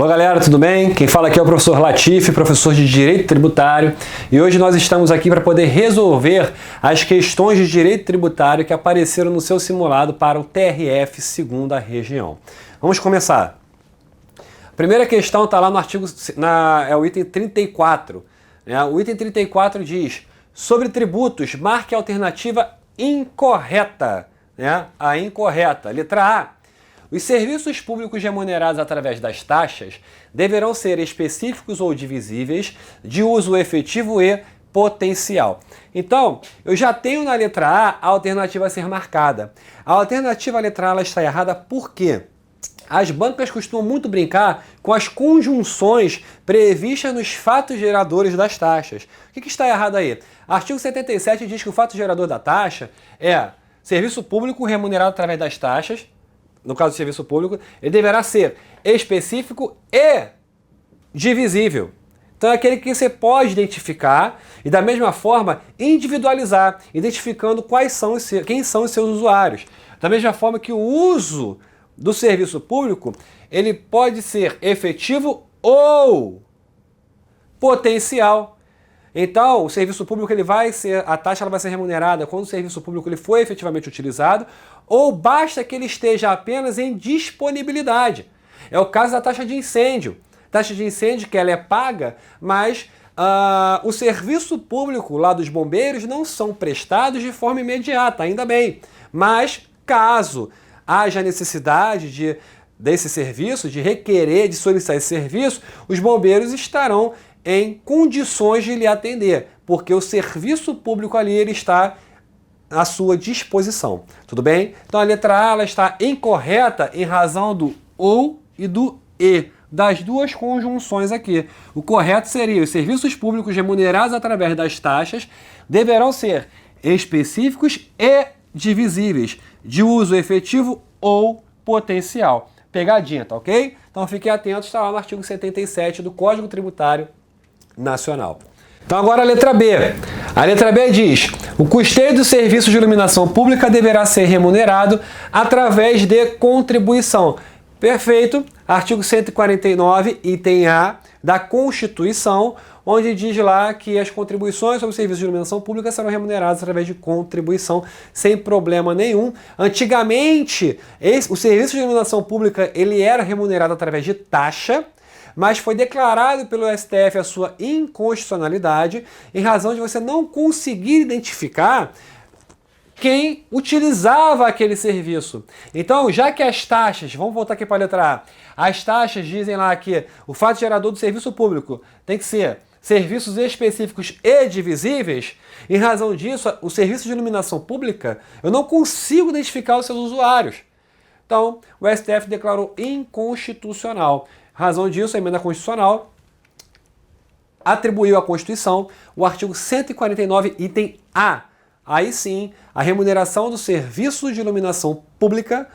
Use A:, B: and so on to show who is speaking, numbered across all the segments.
A: Alô galera, tudo bem? Quem fala aqui é o professor Latif, professor de Direito Tributário, e hoje nós estamos aqui para poder resolver as questões de Direito Tributário que apareceram no seu simulado para o TRF segunda região. Vamos começar. A primeira questão está lá no artigo, é o item 34. Né? O item 34 diz: sobre tributos, marque a alternativa incorreta. Né? A incorreta. Letra A. Os serviços públicos remunerados através das taxas deverão ser específicos ou divisíveis, de uso efetivo e potencial. Então, eu já tenho na letra A a alternativa a ser marcada. A alternativa à letra A ela está errada por quê? As bancas costumam muito brincar com as conjunções previstas nos fatos geradores das taxas. O que está errado aí? Artigo 77 diz que o fato gerador da taxa é serviço público remunerado através das taxas. No caso do serviço público, ele deverá ser específico e divisível. Então é aquele que você pode identificar e, da mesma forma, individualizar, identificando quem são os seus usuários. Da mesma forma que o uso do serviço público, ele pode ser efetivo ou potencial. Então, o serviço público a taxa ela vai ser remunerada quando o serviço público ele foi efetivamente utilizado, ou basta que ele esteja apenas em disponibilidade. É o caso da taxa de incêndio. Taxa de incêndio que ela é paga, mas o serviço público lá dos bombeiros não são prestados de forma imediata, ainda bem. Mas caso haja necessidade desse serviço, de requerer, de solicitar esse serviço, os bombeiros estarão em condições de lhe atender, porque o serviço público ali ele está à sua disposição. Tudo bem? Então a letra A ela está incorreta em razão do ou e do e, das duas conjunções aqui. O correto seria: os serviços públicos remunerados através das taxas deverão ser específicos e divisíveis, de uso efetivo ou potencial. Pegadinha, tá ok? Então fiquem atentos, está lá no artigo 77 do Código Tributário Nacional. Então agora a letra B. A letra B diz: o custeio do serviço de iluminação pública deverá ser remunerado através de contribuição. Perfeito. Artigo 149, item A da Constituição, onde diz lá que as contribuições sobre o serviço de iluminação pública serão remuneradas através de contribuição, sem problema nenhum. Antigamente, o serviço de iluminação pública ele era remunerado através de taxa, mas foi declarado pelo STF a sua inconstitucionalidade em razão de você não conseguir identificar quem utilizava aquele serviço. Então, já que as taxas, vamos voltar aqui para a letra A, as taxas dizem lá que o fato gerador do serviço público tem que ser serviços específicos e divisíveis, em razão disso, o serviço de iluminação pública, eu não consigo identificar os seus usuários. Então, o STF declarou inconstitucional. Razão disso, a emenda constitucional atribuiu à Constituição o artigo 149, item A. Aí sim, a remuneração do serviço de iluminação pública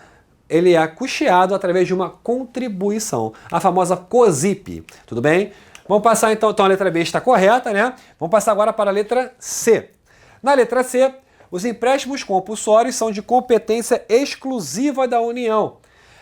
A: ele é custeado através de uma contribuição, a famosa COSIP. Tudo bem? Vamos passar então a letra B está correta, né? Vamos passar agora para a letra C. Na letra C, os empréstimos compulsórios são de competência exclusiva da União.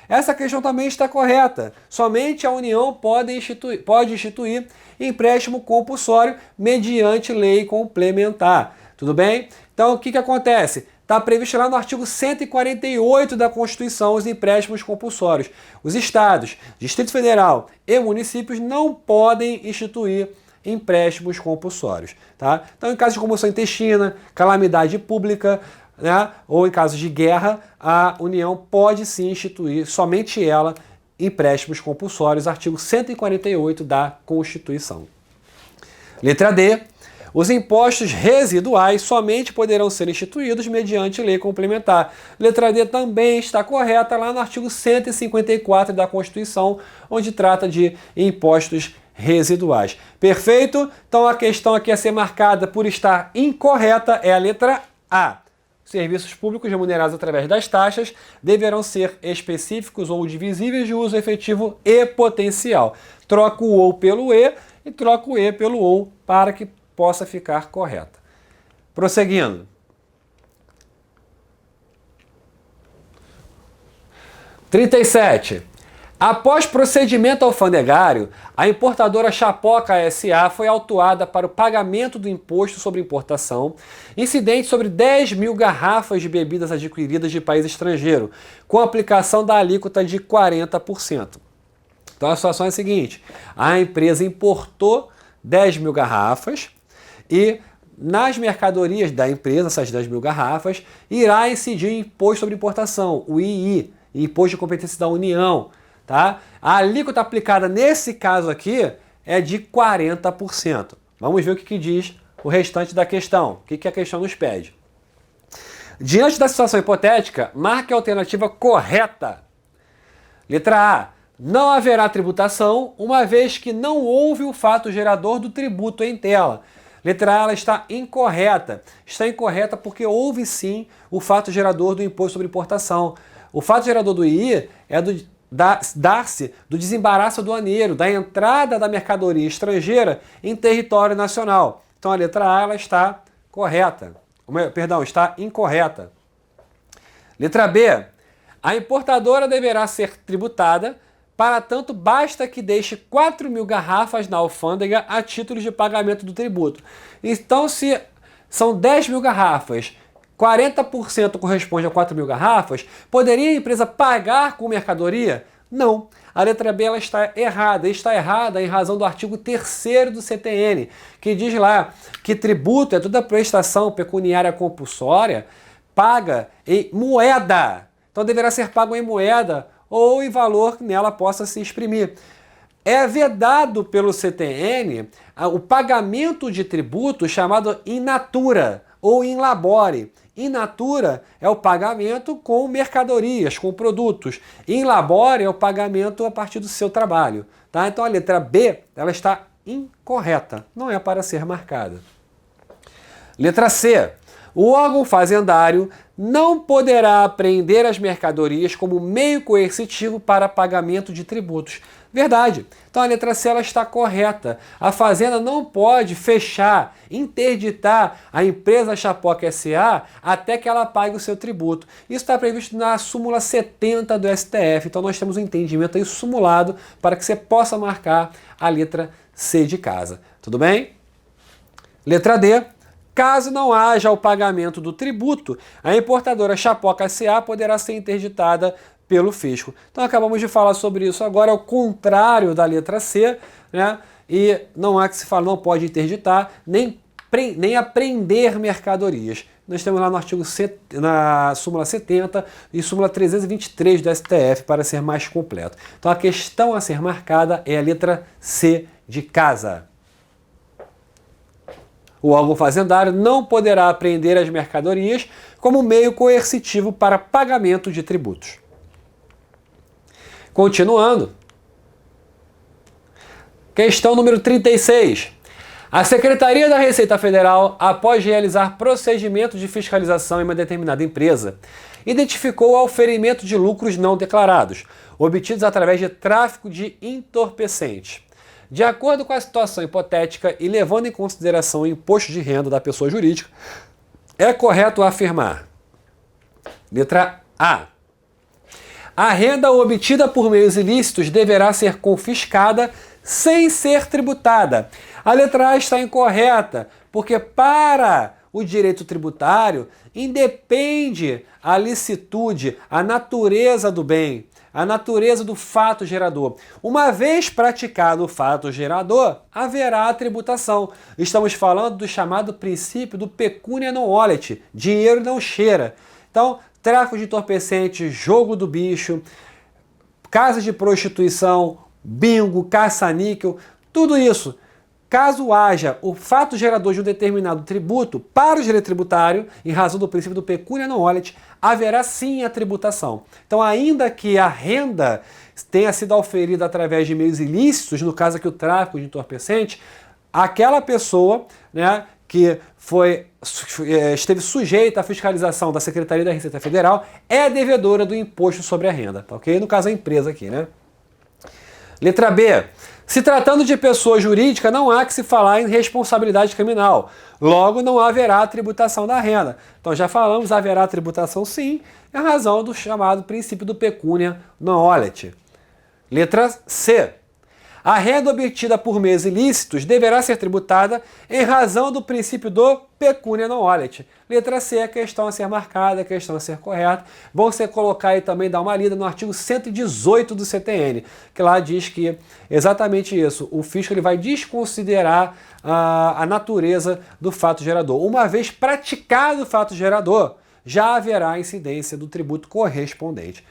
A: Essa questão também está correta. Somente a União pode instituir empréstimo compulsório mediante lei complementar. Tudo bem? Então, o que acontece? Está previsto lá no artigo 148 da Constituição os empréstimos compulsórios. Os estados, Distrito Federal e municípios não podem instituir empréstimos compulsórios. Tá? Então, em caso de comoção intestina, calamidade pública, né, ou em caso de guerra, a União pode sim instituir, somente ela, empréstimos compulsórios, artigo 148 da Constituição. Letra D. Os impostos residuais somente poderão ser instituídos mediante lei complementar. Letra D também está correta lá no artigo 154 da Constituição, onde trata de impostos residuais. Perfeito? Então a questão aqui a ser marcada por estar incorreta é a letra A. Serviços públicos remunerados através das taxas deverão ser específicos ou divisíveis de uso efetivo e potencial. Troco o ou pelo e troco o e pelo ou para que possa ficar correta. Prosseguindo. 37. Após procedimento alfandegário, a importadora Chapoca S.A. foi autuada para o pagamento do imposto sobre importação incidente sobre 10 mil garrafas de bebidas adquiridas de país estrangeiro, com aplicação da alíquota de 40%. Então a situação é a seguinte: a empresa importou 10 mil garrafas e nas mercadorias da empresa, essas 10 mil garrafas, irá incidir o Imposto sobre Importação, o II, Imposto de Competência da União. Tá? A alíquota aplicada nesse caso aqui é de 40%. Vamos ver o que diz o restante da questão. O que a questão nos pede? Diante da situação hipotética, marque a alternativa correta. Letra A. Não haverá tributação, uma vez que não houve o fato gerador do tributo em tela. Letra A, ela está incorreta. Está incorreta porque houve sim o fato gerador do imposto sobre importação. O fato gerador do II é dar-se do desembaraço aduaneiro, da entrada da mercadoria estrangeira em território nacional. Então a letra A ela está correta. Perdão, está incorreta. Letra B. A importadora deverá ser tributada, para tanto basta que deixe 4 mil garrafas na alfândega a título de pagamento do tributo. Então, se são 10 mil garrafas, 40% corresponde a 4 mil garrafas, poderia a empresa pagar com mercadoria? Não. A letra B ela está errada. E está errada em razão do artigo 3º do CTN, que diz lá que tributo é toda prestação pecuniária compulsória paga em moeda. Então deverá ser pago em moeda ou em valor que nela possa se exprimir. É vedado pelo CTN o pagamento de tributo chamado in natura ou in labore. In natura é o pagamento com mercadorias, com produtos. In labore é o pagamento a partir do seu trabalho. Tá? Então a letra B ela está incorreta, não é para ser marcada. Letra C. O órgão fazendário não poderá apreender as mercadorias como meio coercitivo para pagamento de tributos. Verdade. Então a letra C ela está correta. A fazenda não pode fechar, interditar a empresa Chapoca S.A. até que ela pague o seu tributo. Isso está previsto na súmula 70 do STF. Então nós temos um entendimento aí sumulado para que você possa marcar a letra C de casa. Tudo bem? Letra D. Caso não haja o pagamento do tributo, a importadora Chapoca S.A. poderá ser interditada pelo fisco. Então acabamos de falar sobre isso agora, é o contrário da letra C, né? E não há que se falar, não pode interditar, nem apreender mercadorias. Nós temos lá no artigo na súmula 70 e súmula 323 do STF para ser mais completo. Então a questão a ser marcada é a letra C de casa. O órgão fazendário não poderá apreender as mercadorias como meio coercitivo para pagamento de tributos. Continuando. Questão número 36. A Secretaria da Receita Federal, após realizar procedimento de fiscalização em uma determinada empresa, identificou o auferimento de lucros não declarados, obtidos através de tráfico de entorpecentes. De acordo com a situação hipotética e levando em consideração o imposto de renda da pessoa jurídica, é correto afirmar: letra A. A renda obtida por meios ilícitos deverá ser confiscada sem ser tributada. A letra A está incorreta, porque para o direito tributário independe a licitude, a natureza do bem, a natureza do fato gerador. Uma vez praticado o fato gerador, haverá a tributação. Estamos falando do chamado princípio do pecunia non olet, dinheiro não cheira. Então, tráfico de entorpecentes, jogo do bicho, casas de prostituição, bingo, caça-níquel, tudo isso. Caso haja o fato gerador de um determinado tributo para o direito tributário, em razão do princípio do pecunia non olet, haverá sim a tributação. Então, ainda que a renda tenha sido auferida através de meios ilícitos, no caso aqui o tráfico de entorpecente, aquela pessoa, né, que esteve sujeita à fiscalização da Secretaria da Receita Federal é devedora do imposto sobre a renda, tá ok? No caso a empresa aqui, né? Letra B. Se tratando de pessoa jurídica, não há que se falar em responsabilidade criminal. Logo, não haverá tributação da renda. Então, já falamos, haverá tributação sim, em razão do chamado princípio do pecunia non olet. Letra C. A renda obtida por meios ilícitos deverá ser tributada em razão do princípio do pecúnia non olet. Letra C, a questão a ser marcada, a questão a ser correta. Bom você colocar aí também, dar uma lida no artigo 118 do CTN, que lá diz que exatamente isso, o fisco ele vai desconsiderar a natureza do fato gerador. Uma vez praticado o fato gerador, já haverá incidência do tributo correspondente.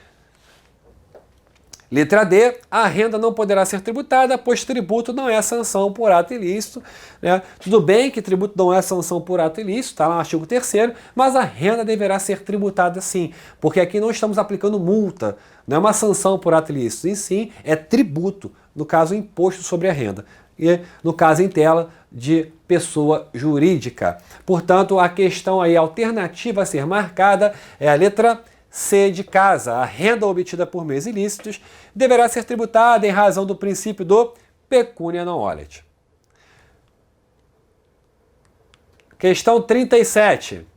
A: Letra D, a renda não poderá ser tributada, pois tributo não é sanção por ato ilícito. Né? Tudo bem que tributo não é sanção por ato ilícito, está lá no artigo 3º, mas a renda deverá ser tributada sim, porque aqui não estamos aplicando multa, não é uma sanção por ato ilícito, e sim é tributo, no caso imposto sobre a renda, e no caso em tela de pessoa jurídica. Portanto, a questão aí alternativa a ser marcada é a letra C de casa. A renda obtida por meios ilícitos deverá ser tributada em razão do princípio do pecúnia non olet. Questão 37.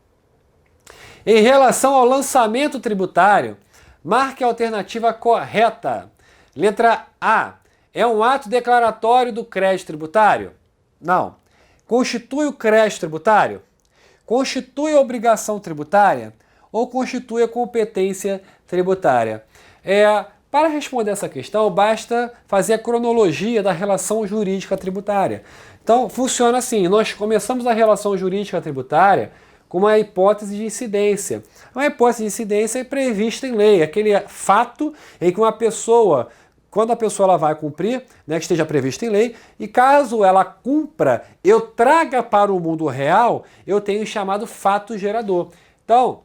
A: Em relação ao lançamento tributário, marque a alternativa correta. Letra A. É um ato declaratório do crédito tributário? Não. Constitui o crédito tributário? Constitui a obrigação tributária? Ou constitui a competência tributária? Para responder essa questão, basta fazer a cronologia da relação jurídica tributária. Então, funciona assim, nós começamos a relação jurídica tributária com uma hipótese de incidência. Uma hipótese de incidência é prevista em lei, aquele fato em que uma pessoa, quando a pessoa ela vai cumprir, né, que esteja previsto em lei, e caso ela cumpra, eu traga para o mundo real, eu tenho o chamado fato gerador. Então,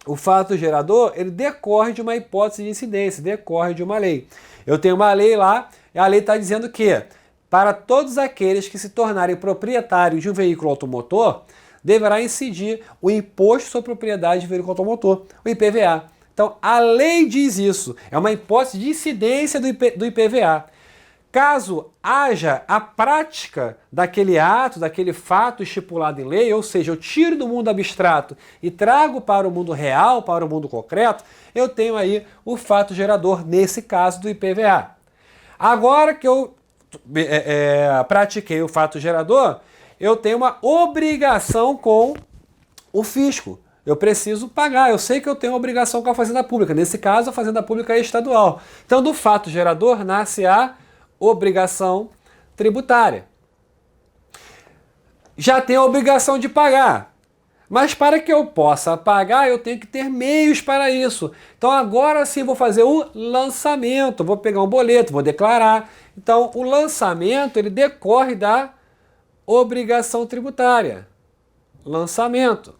A: o fato gerador, ele decorre de uma hipótese de incidência, decorre de uma lei. Eu tenho uma lei lá, e a lei está dizendo que, para todos aqueles que se tornarem proprietários de um veículo automotor, deverá incidir o Imposto sobre Propriedade de Veículo Automotor, o IPVA. Então, a lei diz isso, é uma hipótese de incidência do IPVA. Caso haja a prática daquele ato, daquele fato estipulado em lei, ou seja, eu tiro do mundo abstrato e trago para o mundo real, para o mundo concreto, eu tenho aí o fato gerador, nesse caso do IPVA. Agora que eu pratiquei o fato gerador, eu tenho uma obrigação com o fisco. Eu preciso pagar, eu sei que eu tenho uma obrigação com a Fazenda Pública, nesse caso a Fazenda Pública é estadual. Então do fato gerador nasce a obrigação tributária. Já tenho a obrigação de pagar, mas para que eu possa pagar, eu tenho que ter meios para isso. Então agora sim vou fazer o lançamento, vou pegar um boleto, vou declarar. Então o lançamento ele decorre da obrigação tributária. Lançamento.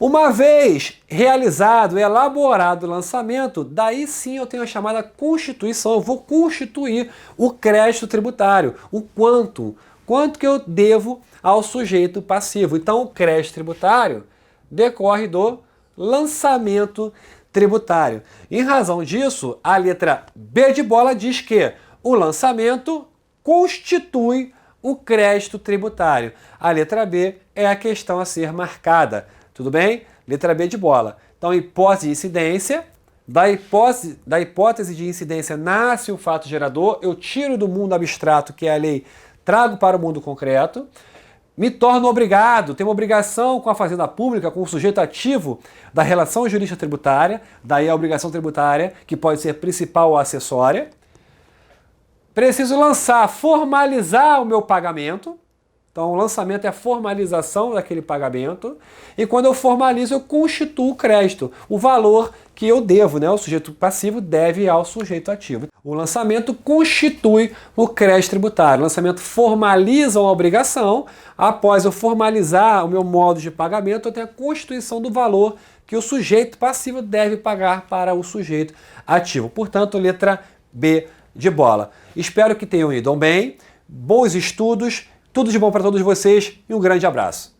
A: Uma vez realizado, elaborado o lançamento, daí sim eu tenho a chamada constituição, eu vou constituir o crédito tributário, o quanto que eu devo ao sujeito passivo. Então o crédito tributário decorre do lançamento tributário. Em razão disso, a letra B de bola diz que o lançamento constitui o crédito tributário. A letra B é a questão a ser marcada. Tudo bem? Letra B de bola. Então, hipótese de incidência. Da hipótese de incidência nasce o fato gerador. Eu tiro do mundo abstrato, que é a lei, trago para o mundo concreto. Me torno obrigado, tenho uma obrigação com a Fazenda Pública, com o sujeito ativo da relação jurídica tributária. Daí a obrigação tributária, que pode ser principal ou acessória. Preciso lançar, formalizar o meu pagamento. Então, o lançamento é a formalização daquele pagamento. E quando eu formalizo, eu constituo o crédito, o valor que eu devo, né? O sujeito passivo deve ao sujeito ativo. O lançamento constitui o crédito tributário. O lançamento formaliza uma obrigação. Após eu formalizar o meu modo de pagamento, eu tenho a constituição do valor que o sujeito passivo deve pagar para o sujeito ativo. Portanto, letra B de bola. Espero que tenham ido bem. Bons estudos. Tudo de bom para todos vocês e um grande abraço.